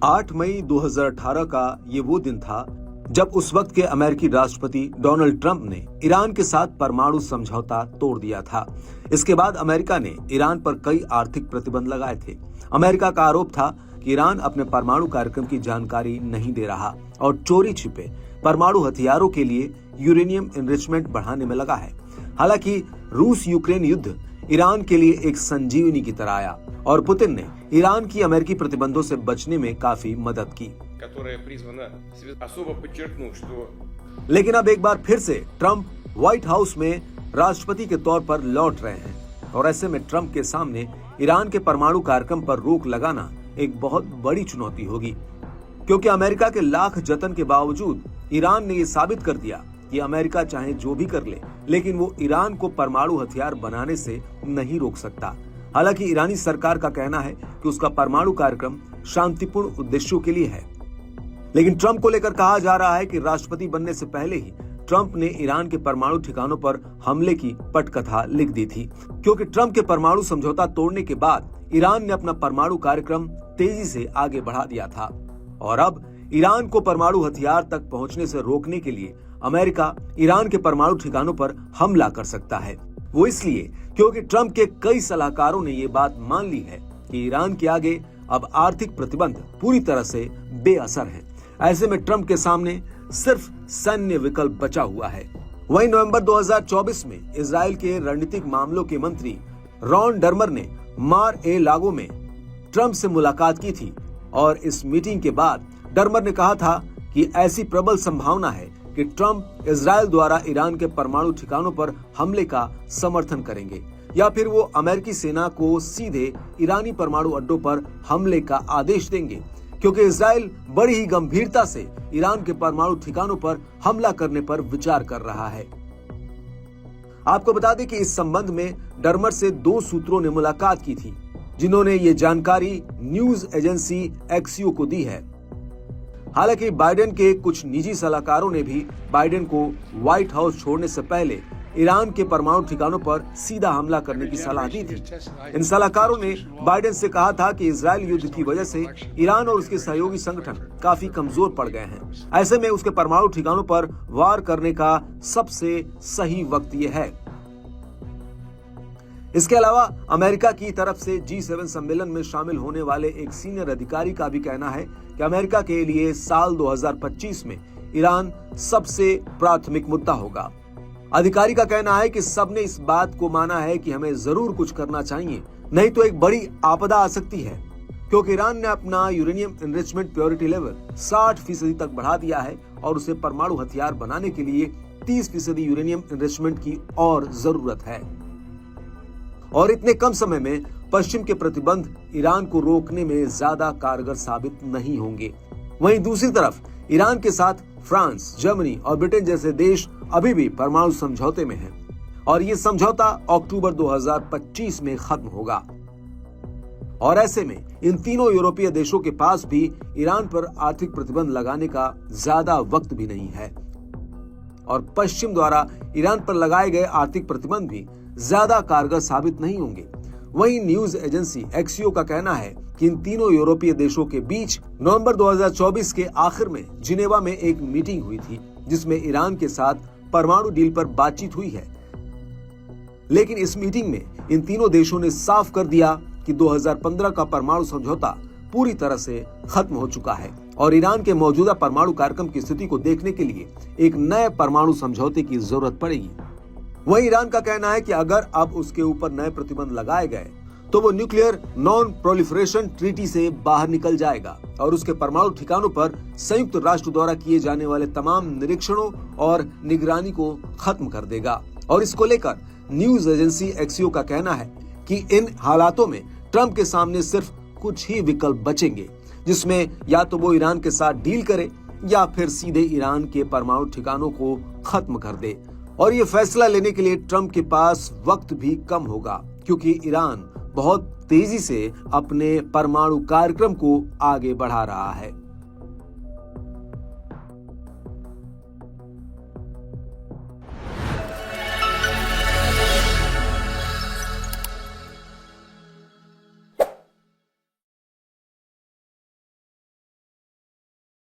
8 मई 2018 का ये वो दिन था जब उस वक्त के अमेरिकी राष्ट्रपति डोनाल्ड ट्रंप ने ईरान के साथ परमाणु समझौता तोड़ दिया था। इसके बाद अमेरिका ने ईरान पर कई आर्थिक प्रतिबंध लगाए थे। अमेरिका का आरोप था कि ईरान अपने परमाणु कार्यक्रम की जानकारी नहीं दे रहा और चोरी छिपे परमाणु हथियारों के लिए यूरेनियम एनरिचमेंट बढ़ाने में लगा है। हालांकि रूस यूक्रेन युद्ध ईरान के लिए एक संजीवनी की तरह आया और पुतिन ने ईरान की अमेरिकी प्रतिबंधों से बचने में काफी मदद की। लेकिन अब एक बार फिर से ट्रंप व्हाइट हाउस में राष्ट्रपति के तौर पर लौट रहे हैं और ऐसे में ट्रंप के सामने ईरान के परमाणु कार्यक्रम पर रोक लगाना एक बहुत बड़ी चुनौती होगी, क्योंकि अमेरिका के लाख जतन के बावजूद ईरान ने ये साबित कर दिया कि अमेरिका चाहे जो भी कर ले, लेकिन वो ईरान को परमाणु हथियार बनाने से नहीं रोक सकता। हालांकि ईरानी सरकार का कहना है कि उसका परमाणु कार्यक्रम शांतिपूर्ण उद्देश्यों के लिए है, लेकिन ट्रंप को लेकर कहा जा रहा है कि राष्ट्रपति बनने से पहले ही ट्रंप ने ईरान के परमाणु ठिकानों पर हमले की पटकथा लिख दी थी, क्योंकि ट्रंप के परमाणु समझौता तोड़ने के बाद ईरान ने अपना परमाणु कार्यक्रम तेजी से आगे बढ़ा दिया था और अब ईरान को परमाणु हथियार तक पहुंचने से रोकने के लिए अमेरिका ईरान के परमाणु ठिकानों पर हमला कर सकता है। वो इसलिए क्योंकि ट्रंप के कई सलाहकारों ने ये बात मान ली है कि ईरान के आगे अब आर्थिक प्रतिबंध पूरी तरह से बेअसर है। ऐसे में ट्रंप के सामने सिर्फ सैन्य विकल्प बचा हुआ है। वहीं नवंबर 2024 में इजराइल के रणनीतिक मामलों के मंत्री रॉन डर्मर ने मार ए लागो में ट्रंप से मुलाकात की थी और इस मीटिंग के बाद डर्मर ने कहा था कि ऐसी प्रबल संभावना है कि ट्रंप इजराइल द्वारा ईरान के परमाणु ठिकानों पर हमले का समर्थन करेंगे या फिर वो अमेरिकी सेना को सीधे ईरानी परमाणु अड्डों पर हमले का आदेश देंगे, क्योंकि इजराइल बड़ी ही गंभीरता से ईरान के परमाणु ठिकानों पर हमला करने पर विचार कर रहा है। आपको बता दें कि इस संबंध में डर्मर से 2 सूत्रों ने मुलाकात की थी, जिन्होंने ये जानकारी न्यूज एजेंसी एक्सियो को दी है। हालांकि बाइडेन के कुछ निजी सलाहकारों ने भी बाइडेन को व्हाइट हाउस छोड़ने से पहले ईरान के परमाणु ठिकानों पर सीधा हमला करने की सलाह दी थी। इन सलाहकारों ने बाइडेन से कहा था कि इजराइल युद्ध की वजह से ईरान और उसके सहयोगी संगठन काफी कमजोर पड़ गए हैं। ऐसे में उसके परमाणु ठिकानों पर वार करने का सबसे सही वक्त ये है। इसके अलावा अमेरिका की तरफ से G7 सम्मेलन में शामिल होने वाले एक सीनियर अधिकारी का भी कहना है कि अमेरिका के लिए साल 2025 में ईरान सबसे प्राथमिक मुद्दा होगा। अधिकारी का कहना है कि सबने इस बात को माना है कि हमें जरूर कुछ करना चाहिए, नहीं तो एक बड़ी आपदा आ सकती है, क्योंकि ईरान ने अपना यूरेनियम एनरिचमेंट प्योरिटी लेवल 60% तक बढ़ा दिया है और उसे परमाणु हथियार बनाने के लिए 30% यूरेनियम एनरिचमेंट की और जरूरत है। और इतने कम समय में पश्चिम के प्रतिबंध ईरान को रोकने में ज्यादा कारगर साबित नहीं होंगे। वहीं दूसरी तरफ ईरान के साथ फ्रांस, जर्मनी और ब्रिटेन जैसे देश अभी भी परमाणु समझौते में हैं और ये समझौता अक्टूबर 2025 में खत्म होगा। और ऐसे में इन तीनों यूरोपीय देशों के पास भी ईरान पर आर्थिक प्रतिबंध लगाने का ज्यादा वक्त भी नहीं है और पश्चिम द्वारा ईरान पर लगाए गए आर्थिक प्रतिबंध भी ज्यादा कारगर साबित नहीं होंगे। वहीं न्यूज एजेंसी एक्सियो का कहना है कि इन तीनों यूरोपीय देशों के बीच नवंबर 2024 के आखिर में जिनेवा में एक मीटिंग हुई थी, जिसमें ईरान के साथ परमाणु डील पर बातचीत हुई है। लेकिन इस मीटिंग में इन तीनों देशों ने साफ कर दिया कि 2015 का परमाणु समझौता पूरी तरह से खत्म हो चुका है और ईरान के मौजूदा परमाणु कार्यक्रम की स्थिति को देखने के लिए एक नए परमाणु समझौते की जरूरत पड़ेगी। वहीं ईरान का कहना है कि अगर अब उसके ऊपर नए प्रतिबंध लगाए गए तो वो न्यूक्लियर नॉन प्रोलिफरेशन ट्रीटी से बाहर निकल जाएगा और उसके परमाणु ठिकानों पर संयुक्त राष्ट्र द्वारा किए जाने वाले तमाम निरीक्षणों और निगरानी को खत्म कर देगा। और इसको लेकर न्यूज एजेंसी एक्सियो का कहना है कि इन हालातों में ट्रंप के सामने सिर्फ कुछ ही विकल्प बचेंगे, जिसमें या तो वो ईरान के साथ डील करे या फिर सीधे ईरान के परमाणु ठिकानों को खत्म कर दे। और ये फैसला लेने के लिए ट्रंप के पास वक्त भी कम होगा, क्योंकि ईरान बहुत तेजी से अपने परमाणु कार्यक्रम को आगे बढ़ा रहा है।